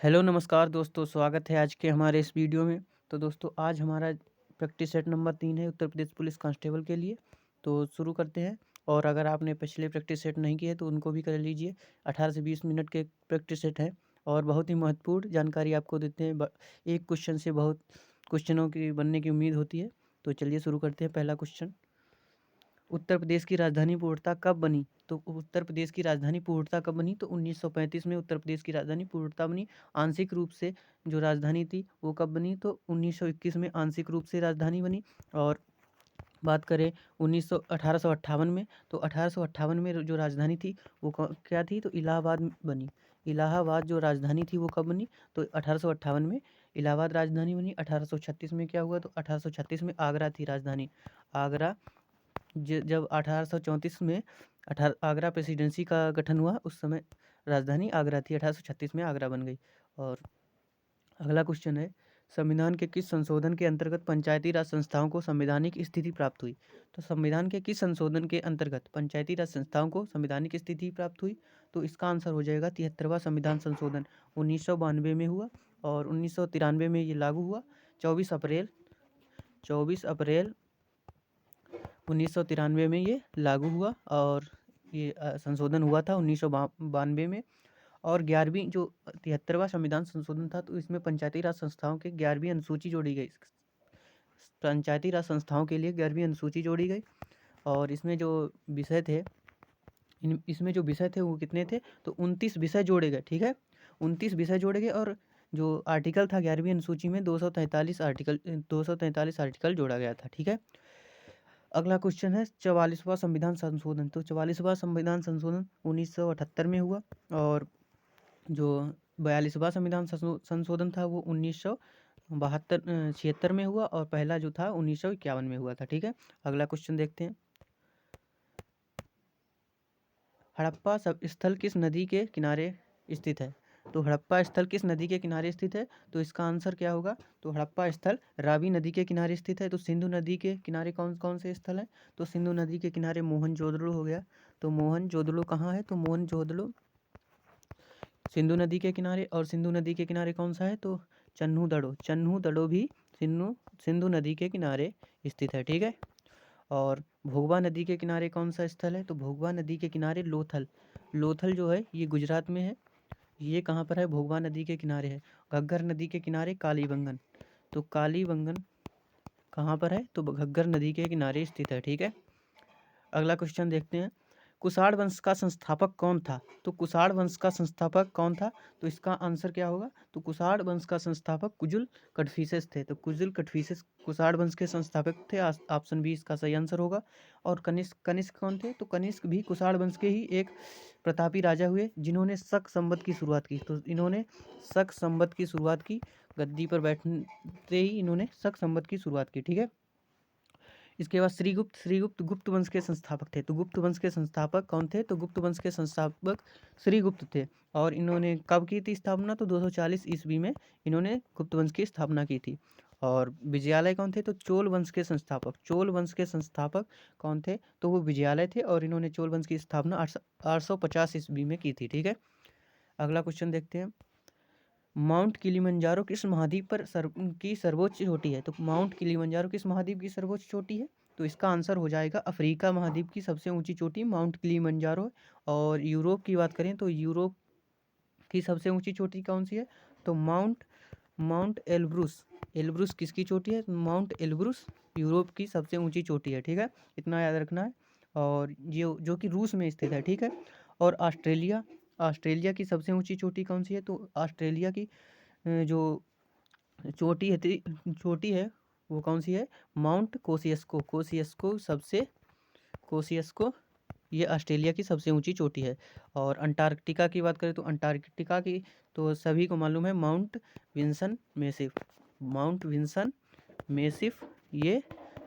Hello नमस्कार दोस्तों, स्वागत है आज के हमारे इस वीडियो में। तो दोस्तों आज हमारा प्रैक्टिस सेट नंबर 3 है उत्तर प्रदेश पुलिस कांस्टेबल के लिए। तो शुरू करते हैं। और अगर आपने पिछले प्रैक्टिस सेट नहीं किए तो उनको भी कर लीजिए। 18 से 20 मिनट के प्रैक्टिस सेट हैं और बहुत ही महत्वपूर्ण जानकारी आपको देते हैं। एक क्वेश्चन से बहुत क्वेश्चनों की बनने की उम्मीद होती है। तो चलिए शुरू करते हैं। पहला क्वेश्चन, उत्तर प्रदेश की राजधानी पूर्णतः कब बनी? तो उत्तर प्रदेश की राजधानी पूर्णतः कब बनी? तो 1935 में उत्तर प्रदेश की राजधानी पूर्णतः बनी। आंशिक रूप से जो राजधानी थी वो कब बनी? तो 1921 में आंशिक रूप से राजधानी बनी। और बात करें 1858 में, तो 1858 में जो राजधानी थी वो क्या थी? तो इलाहाबाद बनी। इलाहाबाद जो राजधानी थी वो कब बनी? तो 1858 में इलाहाबाद राजधानी बनी। 1836 में क्या हुआ? तो 1836 में आगरा थी राजधानी। आगरा जब 1834 में आगरा प्रेसिडेंसी का गठन हुआ उस समय राजधानी आगरा थी। 1836 में आगरा बन गई। और अगला क्वेश्चन है, संविधान के किस संशोधन के अंतर्गत पंचायती राज संस्थाओं को संवैधानिक स्थिति प्राप्त हुई? तो संविधान के किस संशोधन के अंतर्गत पंचायती राज संस्थाओं को संवैधानिक स्थिति प्राप्त हुई? तो इसका आंसर हो जाएगा 73वां संविधान संशोधन 1992 में हुआ और 1993 में ये लागू हुआ। 24 अप्रैल 1993 में ये लागू हुआ और ये संशोधन हुआ था 1992 में। और 11वीं जो 73वां संविधान संशोधन था तो इसमें पंचायती राज संस्थाओं के 11वीं अनुसूची जोड़ी गई। पंचायती राज संस्थाओं के लिए 11वीं अनुसूची जोड़ी गई। और इसमें जो विषय थे इसमें जो विषय थे वो कितने थे? तो 29 विषय जोड़े गए। ठीक है, 29 विषय जोड़े गए। और जो आर्टिकल था 11वीं अनुसूची में 243 आर्टिकल जोड़ा गया था। ठीक है, अगला क्वेश्चन है 44वां संविधान संशोधन। तो 44वां संविधान संशोधन 1978 में हुआ। और जो 42वां संविधान संशोधन था वो 76 में हुआ। और पहला जो था 1951 में हुआ था। ठीक है, अगला क्वेश्चन देखते हैं, हड़प्पा सब स्थल किस नदी के किनारे स्थित है? तो हड़प्पा स्थल किस नदी के किनारे स्थित है? तो इसका आंसर क्या होगा? तो हड़प्पा स्थल रावी नदी के किनारे स्थित है। तो सिंधु नदी के किनारे कौन कौन से स्थल हैं? तो सिंधु नदी के किनारे मोहनजोदड़ो हो गया। तो मोहनजोदड़ो कहाँ है? तो मोहनजोदड़ो सिंधु नदी के किनारे। और सिंधु नदी के किनारे कौन सा है? तो चन्हू दड़ो भी सिंधु नदी के किनारे स्थित है। ठीक है, और भोगवा नदी के किनारे कौन सा स्थल है? तो भोगवा नदी के किनारे लोथल जो है ये गुजरात में है। ये कहाँ पर है? भोगवा नदी के किनारे है। घग्गर नदी के किनारे कालीबंगन। तो कालीबंगन कहाँ पर है? तो घग्गर नदी के किनारे स्थित है। ठीक है, अगला क्वेश्चन देखते हैं, कुषाण वंश का संस्थापक कौन था? तो कुषाण वंश का संस्थापक कौन था? तो इसका आंसर क्या होगा? तो कुषाण वंश का संस्थापक कुजुल कड़फिसेस थे। तो कुजुल कड़फिसेस कुषाण वंश के संस्थापक थे। ऑप्शन बी इसका सही आंसर होगा। और कनिष्क कौन थे? तो कनिष्क भी कुषाण वंश के ही एक प्रतापी राजा हुए जिन्होंने शक संवत की शुरुआत की। तो इन्होंने शक संवत की शुरुआत की, गद्दी पर बैठते ही इन्होंने शक संवत की शुरुआत की। ठीक है, इसके बाद श्रीगुप्त गुप्त वंश के संस्थापक थे। तो गुप्त वंश के संस्थापक कौन थे? तो गुप्त वंश के संस्थापक श्रीगुप्त थे। और इन्होंने कब की थी स्थापना? तो 240 ईस्वी में इन्होंने गुप्त वंश की स्थापना की थी। और विजयालय कौन थे? तो चोल वंश के संस्थापक कौन थे? तो वो विजयालय थे और इन्होंने चोल वंश की स्थापना 850 ईस्वी में की थी। ठीक है, अगला क्वेश्चन देखते हैं, माउंट किलिमंजारो किस महाद्वीप पर की सर्वोच्च चोटी है? तो माउंट किलिमंजारो किस महाद्वीप की सर्वोच्च चोटी है? तो इसका आंसर हो जाएगा अफ्रीका महाद्वीप की सबसे ऊंची चोटी माउंट किलिमंजारो है। और यूरोप की बात करें तो यूरोप की सबसे ऊंची चोटी कौन सी है? तो माउंट माउंट एल्ब्रुस। एल्ब्रुस किसकी चोटी है? माउंट एल्ब्रुस यूरोप की सबसे ऊंची चोटी है। ठीक है, इतना याद रखना है। और जो कि रूस में स्थित है। ठीक है, और ऑस्ट्रेलिया की सबसे ऊंची चोटी कौन सी है? तो ऑस्ट्रेलिया की जो चोटी है वो कौन सी है? माउंट कोसियस्को ये ऑस्ट्रेलिया की सबसे ऊंची चोटी है। और अंटार्कटिका की बात करें तो अंटार्कटिका की तो सभी को मालूम है माउंट विंसन मेसिफ ये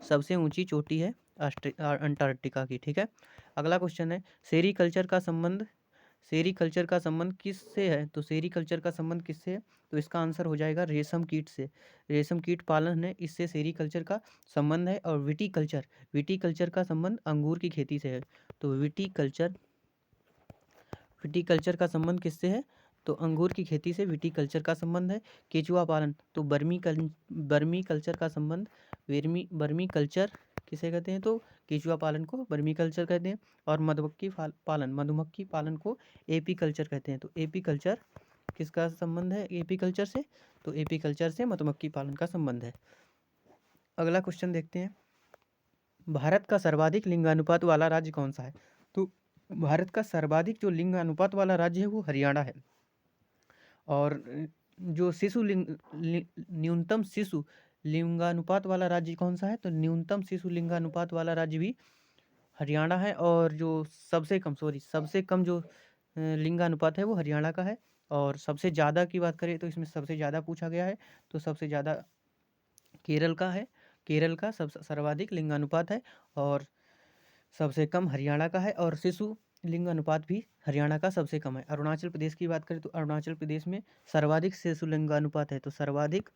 सबसे ऊंची चोटी है अंटार्कटिका की। ठीक है, अगला क्वेश्चन है, सेरीकल्चर का संबंध किससे है? तो सेरीकल्चर का संबंध किससे है? तो इसका आंसर हो जाएगा रेशम कीट से। रेशम कीट पालन है, इससे सेरीकल्चर का संबंध है। और विटीकल्चर का संबंध अंगूर की खेती से है। तो विटीकल्चर का संबंध किससे है? तो अंगूर की खेती से विटीकल्चर का संबंध है। केचुआ पालन तो बर्मी कल्चर का संबंध, बर्मी कल्चर किसे कहते हैं, तो केचुआ पालन को बर्मी कल्चर कहते हैं। और मधुमक्खी पालन को एपी कल्चर कहते हैं। तो एपी कल्चर किसका संबंध है एपी कल्चर से, तो एपी कल्चर से मधुमक्खी पालन का संबंध है। अगला क्वेश्चन देखते हैं, भारत का सर्वाधिक लिंगानुपात वाला राज्य कौन सा है। तो भारत का सर्वाधिक जो लिंगानुपात वाला राज्य है वो हरियाणा है। और जो न्यूनतम शिशु लिंगानुपात वाला राज्य कौन सा है, तो न्यूनतम शिशु लिंगानुपात वाला राज्य भी हरियाणा है। और जो सबसे कम जो लिंगानुपात है वो हरियाणा का है। और सबसे ज़्यादा की बात करें तो इसमें सबसे ज़्यादा पूछा गया है, तो सबसे ज़्यादा केरल का है। केरल का सर्वाधिक लिंगानुपात है और सबसे कम हरियाणा का है। और शिशु लिंगानुपात भी हरियाणा का सबसे कम है। अरुणाचल प्रदेश की बात करें तो अरुणाचल प्रदेश में सर्वाधिक शिशु लिंगानुपात है। तो सर्वाधिक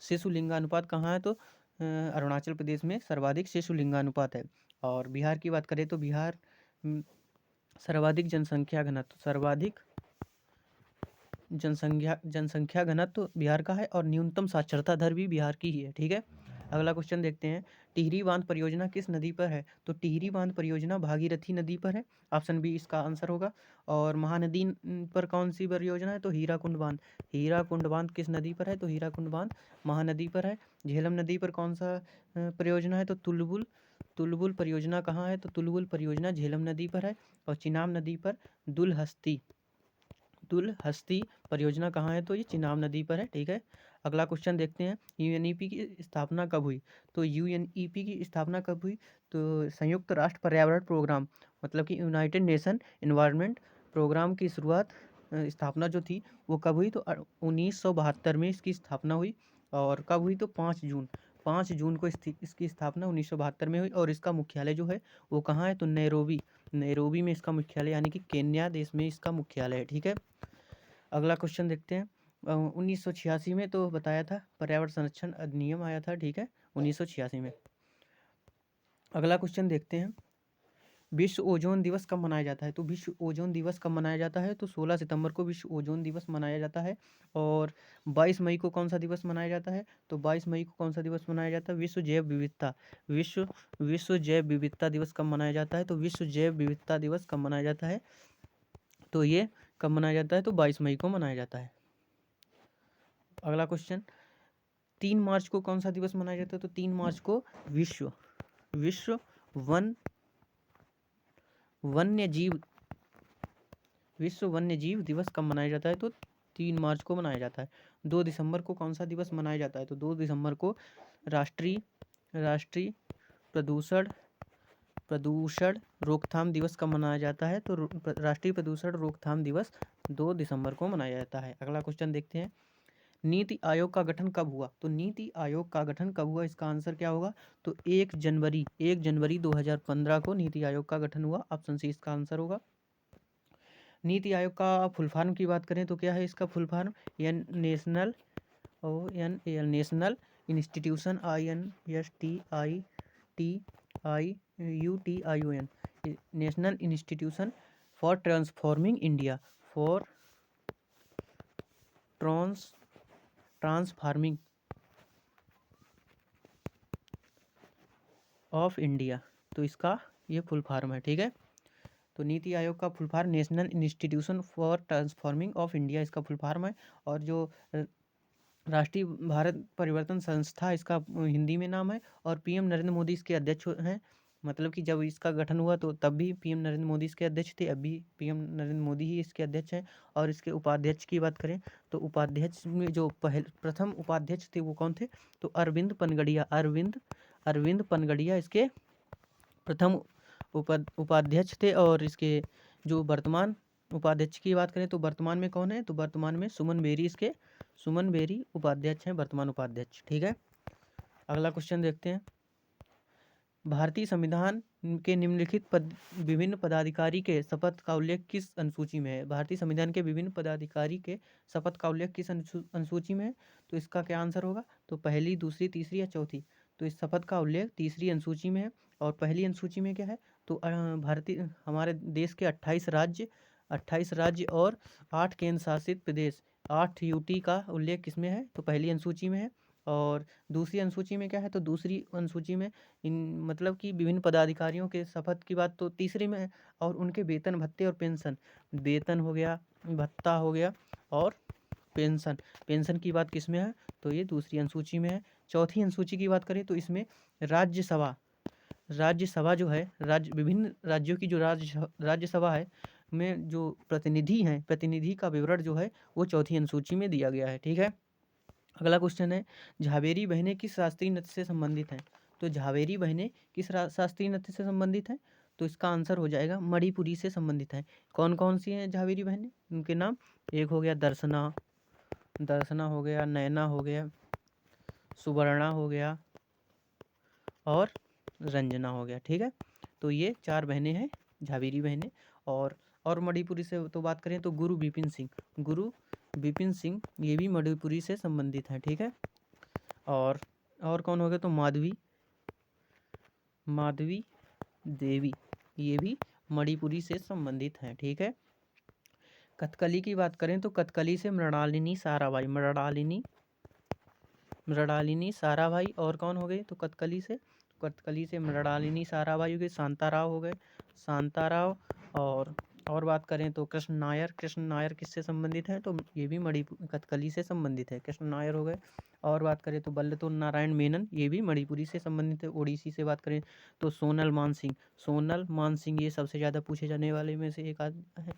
शिशु लिंगानुपात कहाँ है, तो अरुणाचल प्रदेश में सर्वाधिक शिशु लिंगानुपात है। और बिहार की बात करें तो बिहार सर्वाधिक जनसंख्या घनत्व बिहार का है। और न्यूनतम साक्षरता दर भी बिहार की ही है। ठीक है, अगला क्वेश्चन देखते हैं, टिहरी बांध परियोजना किस नदी पर है। तो टिहरी बांध परियोजना भागीरथी नदी पर है, ऑप्शन बी इसका आंसर होगा। और महानदी पर कौन सी परियोजना है, तो हीराकुंड बांध किस नदी पर है, तो हीराकुंड बांध महानदी पर है। झेलम नदी पर कौन सा परियोजना है, तो तुलबुल परियोजना कहाँ है, तो तुलबुल परियोजना झेलम नदी पर है। और चिनाब नदी पर दुलहस्ती परियोजना कहाँ है, तो ये चिनाब नदी पर है। ठीक है, अगला क्वेश्चन देखते हैं, यूएनईपी की स्थापना कब हुई। तो यूएनईपी की स्थापना कब हुई, तो संयुक्त राष्ट्र पर्यावरण प्रोग्राम मतलब कि यूनाइटेड नेशन एनवायरनमेंट प्रोग्राम की स्थापना जो थी वो कब हुई, तो 1972 में इसकी स्थापना हुई। और कब हुई, तो 5 जून को इसकी स्थापना 1972 में हुई। और इसका मुख्यालय जो है वो कहाँ है, तो नैरोबी में इसका मुख्यालय, यानी कि केन्या देश में इसका मुख्यालय है। ठीक है, अगला क्वेश्चन देखते हैं, 1986 में तो बताया था पर्यावरण संरक्षण अधिनियम आया था। ठीक है, 1986 में। अगला क्वेश्चन देखते हैं, विश्व ओजोन दिवस कब मनाया जाता है। तो विश्व ओजोन दिवस कब मनाया जाता है, तो 16 सितंबर को विश्व ओजोन दिवस मनाया जाता है। और 22 मई को कौन सा दिवस मनाया जाता है, तो 22 मई को कौन सा दिवस मनाया जाता है, विश्व जैव विविधता दिवस कब मनाया जाता है। तो विश्व जैव विविधता दिवस कब मनाया जाता है, तो ये कब मनाया जाता है, तो 22 मई को मनाया जाता है। अगला क्वेश्चन, 3 मार्च को कौन सा दिवस मनाया जाता है, तो 3 मार्च को विश्व वन्य जीव दिवस कब मनाया जाता है, तो 3 मार्च को मनाया जाता है। 2 दिसंबर को कौन सा दिवस मनाया जाता है, तो 2 दिसंबर को राष्ट्रीय प्रदूषण रोकथाम दिवस कब मनाया जाता है, तो राष्ट्रीय प्रदूषण रोकथाम दिवस 2 दिसंबर को मनाया जाता है। अगला क्वेश्चन देखते हैं, नीति आयोग का गठन कब हुआ, तो नीति आयोग का गठन कब हुआ, इसका आंसर क्या होगा, तो 1 जनवरी 2015 को नीति आयोग का गठन हुआ, ऑप्शन सी इसका आंसर होगा। नीति आयोग का फुल फॉर्म की बात करें तो क्या है इसका full form, national institution INSTITIUTION national institution for transforming India transforming of India, तो इसका ये फुल फॉर्म है। ठीक है, तो नीति आयोग का full form national institution for transforming of India इसका फुल फॉर्म है। और जो राष्ट्रीय भारत परिवर्तन संस्था इसका हिंदी में नाम है। और पीएम नरेंद्र मोदी इसके अध्यक्ष हैं, मतलब कि जब इसका गठन हुआ तो तब भी पीएम नरेंद्र मोदी इसके अध्यक्ष थे, अभी पीएम नरेंद्र मोदी ही इसके अध्यक्ष हैं। और इसके उपाध्यक्ष की बात करें तो उपाध्यक्ष में जो प्रथम उपाध्यक्ष थे वो कौन थे, तो अरविंद पनगड़िया इसके प्रथम उपाध्यक्ष थे। और इसके जो वर्तमान उपाध्यक्ष की बात करें तो वर्तमान में कौन है, तो वर्तमान में सुमन बेरी उपाध्यक्ष हैं, वर्तमान उपाध्यक्ष। ठीक है, अगला क्वेश्चन देखते हैं, भारतीय संविधान के निम्नलिखित विभिन्न पदाधिकारी के शपथ का उल्लेख किस अनुसूची में है। भारतीय संविधान के विभिन्न पदाधिकारी के शपथ का उल्लेख किस अनुसूची में है, तो इसका क्या आंसर होगा, तो पहली, दूसरी, तीसरी या चौथी, तो इस शपथ का उल्लेख तीसरी अनुसूची में है। और पहली अनुसूची में क्या है, तो भारतीय हमारे देश के 28 राज्य 28 राज्य और 8 केंद्र शासित प्रदेश, 8 यूटी का उल्लेख किसमें है? तो पहली अनुसूची में है। और दूसरी अनुसूची में क्या है? तो दूसरी अनुसूची में इन मतलब कि विभिन्न पदाधिकारियों के शपथ की बात तो तीसरी में है, और उनके वेतन भत्ते और पेंशन, वेतन हो गया, भत्ता हो गया और पेंशन, पेंशन की बात किस में है? तो ये दूसरी अनुसूची में है। चौथी अनुसूची की बात करें तो इसमें राज्यसभा, राज्यसभा जो है, राज्य विभिन्न राज्यों की जो राज्यसभा है में जो प्रतिनिधि हैं, प्रतिनिधि का विवरण जो है वो चौथी अनुसूची में दिया गया है। ठीक है। अगला क्वेश्चन है, झावेरी बहनें किस शास्त्रीय नृत्य से संबंधित हैं? तो झावेरी बहनें किस शास्त्रीय नृत्य से संबंधित हैं? तो इसका आंसर हो जाएगा मणिपुरी से संबंधित हैं। कौन कौन सी हैं झावेरी बहनें? उनके नाम, एक हो गया दर्शना, दर्शना हो गया, नैना हो गया, सुवर्णा हो गया और रंजना हो गया। ठीक है। तो ये 4 बहनें हैं झावेरी बहनें। और मणिपुरी से तो बात करें तो गुरु बिपिन सिंह, गुरु बिपिन सिंह ये भी मणिपुरी से संबंधित हैं। ठीक है। और कौन हो गया? तो माधवी देवी ये भी मणिपुरी से संबंधित हैं। ठीक है। कथकली की बात करें तो कथकली से मृणालिनी साराभाई, मृणालिनी साराभाई। और कौन हो गए? तो कथकली से मृणालिनी साराभाई हो गए, शांताराव हो गए, शांताराव। और बात करें तो कृष्ण नायर किससे संबंधित है? तो ये भी मणिपुर कथकली से संबंधित है, कृष्ण नायर हो गए। और बात करें तो बल्लतोर नारायण मेनन ये भी मणिपुरी से संबंधित है। ओडिसी से बात करें तो सोनल मानसिंह ये सबसे ज़्यादा पूछे जाने वाले में से एक आदमी है।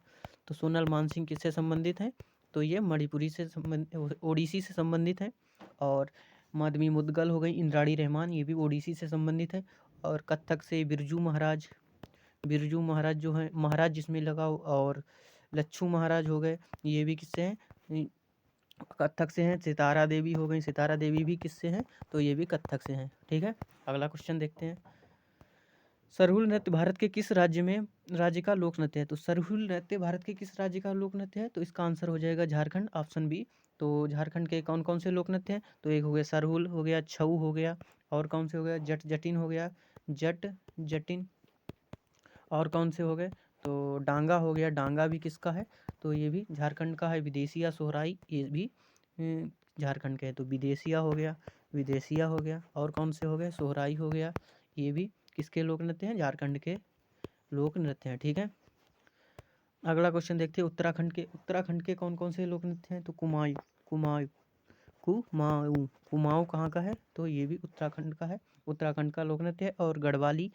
तो सोनल मानसिंह किससे संबंधित है? तो ये मणिपुरी से ओडिसी से संबंधित है। और माधवी मुदगल हो गई, इंद्राणी रहमान ये भी ओडिसी से संबंधित है। और कथक से बिरजू महाराज जो है, महाराज जिसमें लगा, और लच्छू महाराज हो गए, ये भी किससे हैं? कथक से हैं। सितारा देवी हो गई, सितारा देवी भी किससे हैं? तो ये भी कथक से हैं। ठीक है। अगला क्वेश्चन देखते हैं, सरहुल नृत्य भारत के किस राज्य का लोक नृत्य है? तो सरहुल नृत्य भारत के किस राज्य का लोक नृत्य है? तो इसका आंसर हो जाएगा झारखंड, ऑप्शन बी। तो झारखंड के कौन कौन से लोक नृत्य हैं? तो एक हो गया सरहुल हो गया, छऊ हो गया, और कौन से हो गया? जटिन हो गया, जटिन। और कौन से हो गए? तो डांगा हो गया, डांगा भी किसका है? तो ये भी झारखंड का है। विदेशिया सोहराई ये भी झारखंड के है। तो विदेशिया हो गया, और कौन से हो गए? सोहराई हो गया, ये भी किसके लोक नृत्य हैं? झारखंड के लोक नृत्य हैं। ठीक है। अगला क्वेश्चन देखते हैं, उत्तराखंड के कौन कौन से लोक नृत्य हैं? तो कुमाऊं कहाँ का है? तो ये भी उत्तराखंड का है, उत्तराखंड का लोक नृत्य है। और गढ़वाली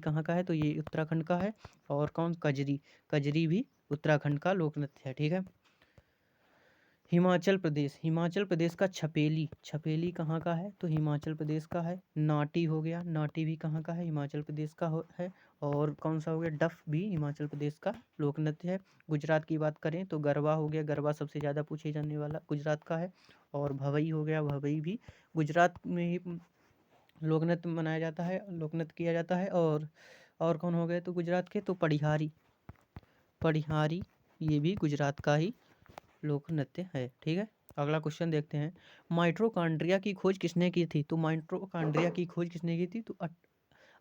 कहाँ का है? तो ये उत्तराखंड का है। और कौन? कजरी भी उत्तराखंड का लोक नृत्य है। ठीक है। हिमाचल प्रदेश का छपेली कहाँ का है? तो हिमाचल प्रदेश का है। नाटी हो गया, नाटी भी कहाँ का है? हिमाचल प्रदेश का है। और कौन सा हो गया? डफ भी हिमाचल प्रदेश का लोक नृत्य है। गुजरात की बात करें तो गरबा हो गया, गरबा सबसे ज़्यादा पूछे जाने वाला गुजरात का है। और भवई हो गया, भवई भी गुजरात में ही लोक नृत्य मनाया जाता है, लोक नृत्य किया जाता है। और कौन हो गए? तो गुजरात के तो पढ़िहारी ये भी गुजरात का ही लोक नृत्य है। ठीक है। अगला क्वेश्चन देखते हैं, माइटोकॉन्ड्रिया की खोज किसने की थी? तो माइटोकॉन्ड्रिया की खोज किसने की थी? तो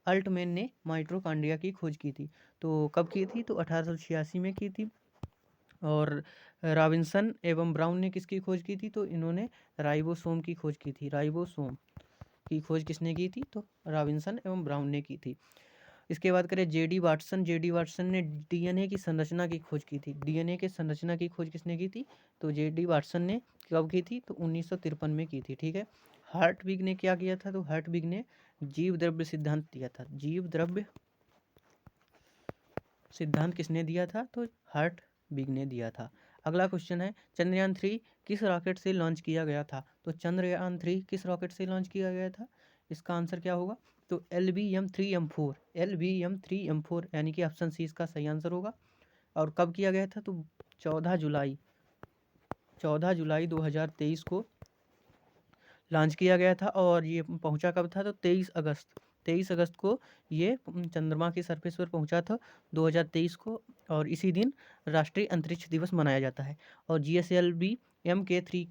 अल्टमैन ने माइटोकॉन्ड्रिया की खोज की थी। तो कब की थी? तो 1886 में की थी। और रॉबिन्सन एवं ब्राउन ने किसकी खोज की थी? तो इन्होंने राइबोसोम की खोज की थी। राइबोसोम की खोज किसने की थी? तो रॉबिन्सन एवं ब्राउन ने की थी। इसके बाद करें जेडी वाटसन ने डीएनए की संरचना की खोज की थी। डीएनए के संरचना की खोज किसने की थी? तो जेडी वाटसन ने कब की थी? तो 1953 में की थी। ठीक है। हार्टविग ने क्या किया था? तो हार्टविग ने जीव द्रव्य सिद्धांत दिया था। जीव द्रव्य सिद्धांत किसने दिया था? तो हार्टविग ने दिया था। अगला क्वेश्चन है, चंद्रयान 3 किस रॉकेट से लॉन्च किया गया था? तो चंद्रयान 3 किस रॉकेट से लॉन्च किया गया था? इसका आंसर क्या होगा? तो LVM-3M4 यानी कि ऑप्शन सी इसका सही आंसर होगा। और कब किया गया था? तो 14 जुलाई 2023 को लॉन्च किया गया था। और ये पहुंचा कब था? तो 23 अगस्त को ये चंद्रमा की सरफेस पर पहुंचा था 2023 को। और इसी दिन राष्ट्रीय अंतरिक्ष दिवस मनाया जाता है। और GSLV MK3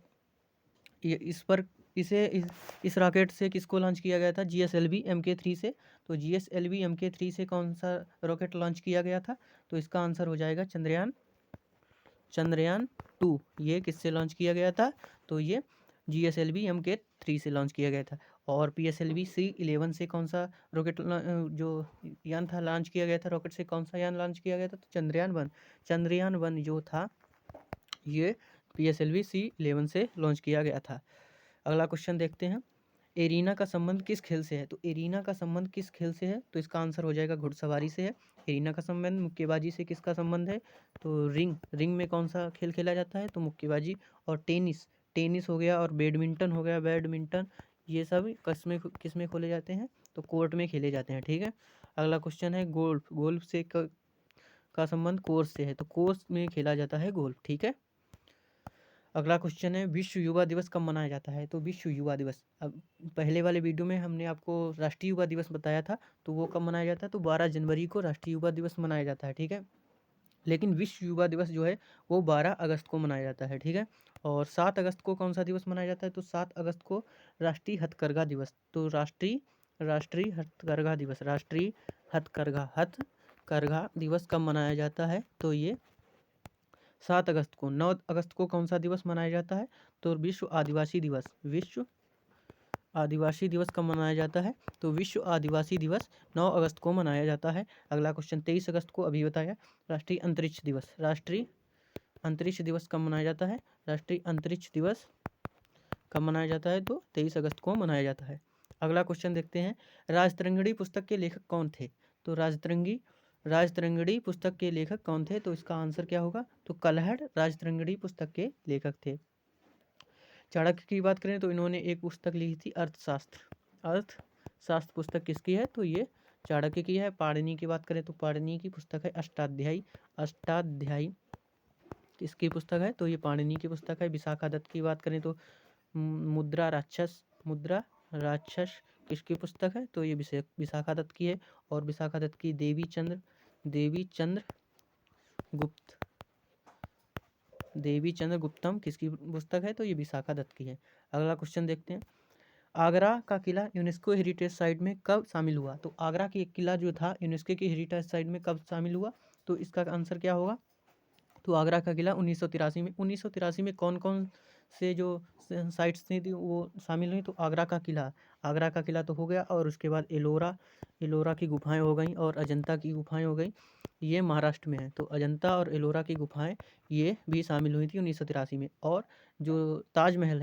इस पर इस रॉकेट से किसको लॉन्च किया गया था? GSLV Mk3 से। तो GSLV Mk3 से कौन सा रॉकेट लॉन्च किया गया था? तो इसका आंसर हो जाएगा चंद्रयान 2। ये किससे लॉन्च किया गया था? तो ये GSLV Mk3 से लॉन्च किया गया था। और PSLV C11 से कौन सा रॉकेट जो यान था लॉन्च किया गया था? रॉकेट से कौन सा यान लॉन्च किया गया था? तो चंद्रयान 1 जो था ये PSLV C11 से लॉन्च किया गया था। अगला क्वेश्चन देखते हैं। एरीना का संबंध किस खेल से है? तो एरीना का संबंध किस खेल से है? तो इसका आंसर हो जाएगा घुड़सवारी से है। एरीना का संबंध मुक्केबाजी से किसका संबंध है? तो रिंग में कौन सा खेल खेला जाता है? तो मुक्केबाजी। और टेनिस हो गया और बैडमिंटन हो गया, बैडमिंटन ये सब किस में खोले जाते हैं? तो कोर्ट में खेले जाते हैं। ठीक है। अगला क्वेश्चन है गोल्फ से का संबंध कोर्स से है। तो कोर्स में खेला जाता है गोल्फ। ठीक है। अगला क्वेश्चन है विश्व युवा दिवस कब मनाया जाता है? तो विश्व युवा दिवस, अब पहले वाले वीडियो में हमने आपको राष्ट्रीय युवा दिवस बताया था, तो वो कब मनाया जाता है? तो 12 जनवरी को राष्ट्रीय युवा दिवस मनाया जाता है। ठीक है। लेकिन विश्व युवा दिवस जो है वो 12 अगस्त को मनाया जाता है। ठीक है। और 7 अगस्त को कौन सा दिवस मनाया जाता है? तो 7 अगस्त को राष्ट्रीय हथकरघा दिवस। तो राष्ट्रीय हथकरघा दिवस कब मनाया जाता है? तो ये 7 अगस्त को। 9 अगस्त को कौन सा दिवस मनाया जाता है? तो विश्व आदिवासी दिवस कब मनाया जाता है? तो विश्व आदिवासी दिवस 9 अगस्त को मनाया जाता है। अगला क्वेश्चन 23 अगस्त को अभी बताया। राष्ट्रीय अंतरिक्ष दिवस कब मनाया जाता है? राष्ट्रीय अंतरिक्ष दिवस कब मनाया जाता है? तो 23 अगस्त को मनाया जाता है। अगला क्वेश्चन देखते हैं। राजतरंगिणी पुस्तक के लेखक कौन थे? तो राजतरंगिणी पुस्तक के लेखक कौन थे? तो इसका आंसर क्या होगा? तो कल्हड़ राजतरंगिणी पुस्तक के लेखक थे। चाणक्य की बात करें तो इन्होंने एक पुस्तक लिखी थी अर्थशास्त्र पुस्तक किसकी है? तो ये चाणक्य की है। पाणिनि की बात करें तो पाणिनि की पुस्तक है अष्टाध्यायी किसकी पुस्तक है? तो ये पाणिनि की पुस्तक है। विशाखा दत्त की बात करें तो मुद्रा राक्षस किसकी पुस्तक है? तो ये विशाखा दत्त की है। और विशाखा दत्त की देवी चंद्र गुप्तम किसकी पुस्तक है? तो ये विशाखा दत्त की है। अगला क्वेश्चन देखते हैं। आगरा का किला यूनेस्को हेरिटेज साइट में कब शामिल हुआ? तो आगरा की एक किला जो था यूनेस्को की हेरिटेज साइट में कब शामिल हुआ? तो इसका आंसर क्या होगा? तो आगरा का किला 1983 में। 1983 में कौन कौन से जो साइट्स थी वो शामिल हुई? तो आगरा का किला तो हो गया। और उसके बाद एलोरा की गुफाएं हो गई और अजंता की गुफाएं हो गई, ये महाराष्ट्र में है। तो अजंता और एलोरा की गुफाएं ये भी शामिल हुई थी 1983 में। और जो ताजमहल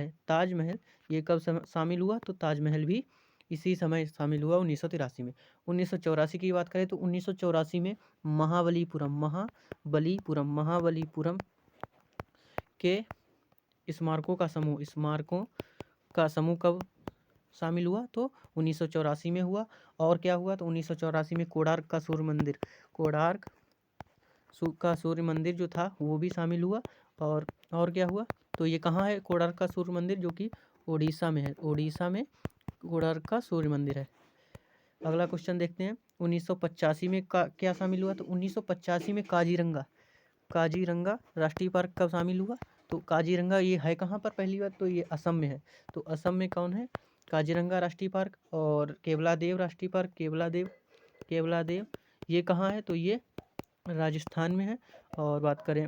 ये कब शामिल हुआ? तो ताजमहल भी इसी समय शामिल हुआ 1983 में। 1984 की बात करें तो 1984 में महाबलीपुरम के स्मारकों का समूह कब शामिल हुआ? तो 1984 में हुआ। और क्या हुआ? तो 1984 में कोणार्क का सूर्य मंदिर जो था वो भी शामिल हुआ। और क्या हुआ? तो ये कहाँ है कोणार्क का सूर्य मंदिर? जो कि उड़ीसा में है। उड़ीसा में कोणार्क का सूर्य मंदिर है। अगला क्वेश्चन देखते हैं। 1985 में क्या शामिल हुआ? तो 1985 में काजीरंगा राष्ट्रीय पार्क कब शामिल हुआ? तो काजीरंगा ये है कहाँ पर? पहली बात तो ये असम में है। तो असम में कौन है? काजीरंगा राष्ट्रीय पार्क। और केवलादेव राष्ट्रीय पार्क केवलादेव ये कहाँ है? तो ये राजस्थान में है। और बात करें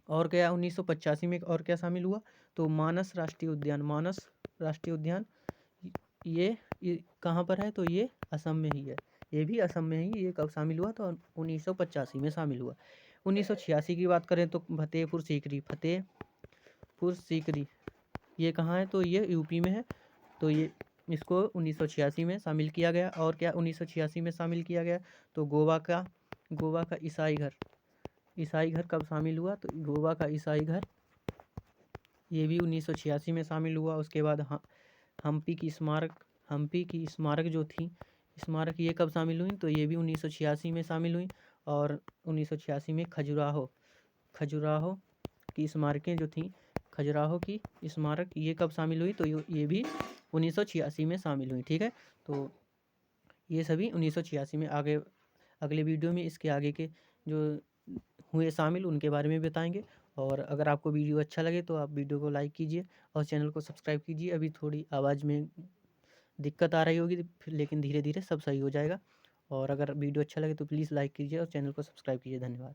और क्या 1985 में और क्या शामिल हुआ? तो मानस राष्ट्रीय उद्यान ये कहाँ पर है? तो ये असम में ही है। ये भी असम में ही। ये कब शामिल हुआ? तो 1985 में शामिल हुआ। 1986 की बात करें तो फतेहपुर सीकरी ये कहाँ है? तो ये यूपी में है। तो ये इसको 1986 में शामिल किया गया। और क्या 1986 में शामिल किया गया? तो गोवा का ईसाई घर कब शामिल हुआ? तो गोवा का ईसाई घर ये भी 1986 में शामिल हुआ। उसके बाद हम्पी की स्मारक जो थी ये कब शामिल हुई? तो ये भी 1986 में शामिल हुई। और 1986 में खजुराहो की स्मारकें जो थी खजुराहो की स्मारक ये कब शामिल हुई? तो ये भी 1986 में शामिल हुई। ठीक है। तो ये सभी 1986 में। अगले वीडियो में इसके आगे के जो हुए शामिल उनके बारे में बताएंगे। और अगर आपको वीडियो अच्छा लगे तो आप वीडियो को लाइक कीजिए और चैनल को सब्सक्राइब कीजिए। अभी थोड़ी आवाज़ में दिक्कत आ रही होगी तो फिर लेकिन धीरे धीरे सब सही हो जाएगा। और अगर वीडियो अच्छा लगे तो प्लीज़ लाइक कीजिए और चैनल को सब्सक्राइब कीजिए। धन्यवाद।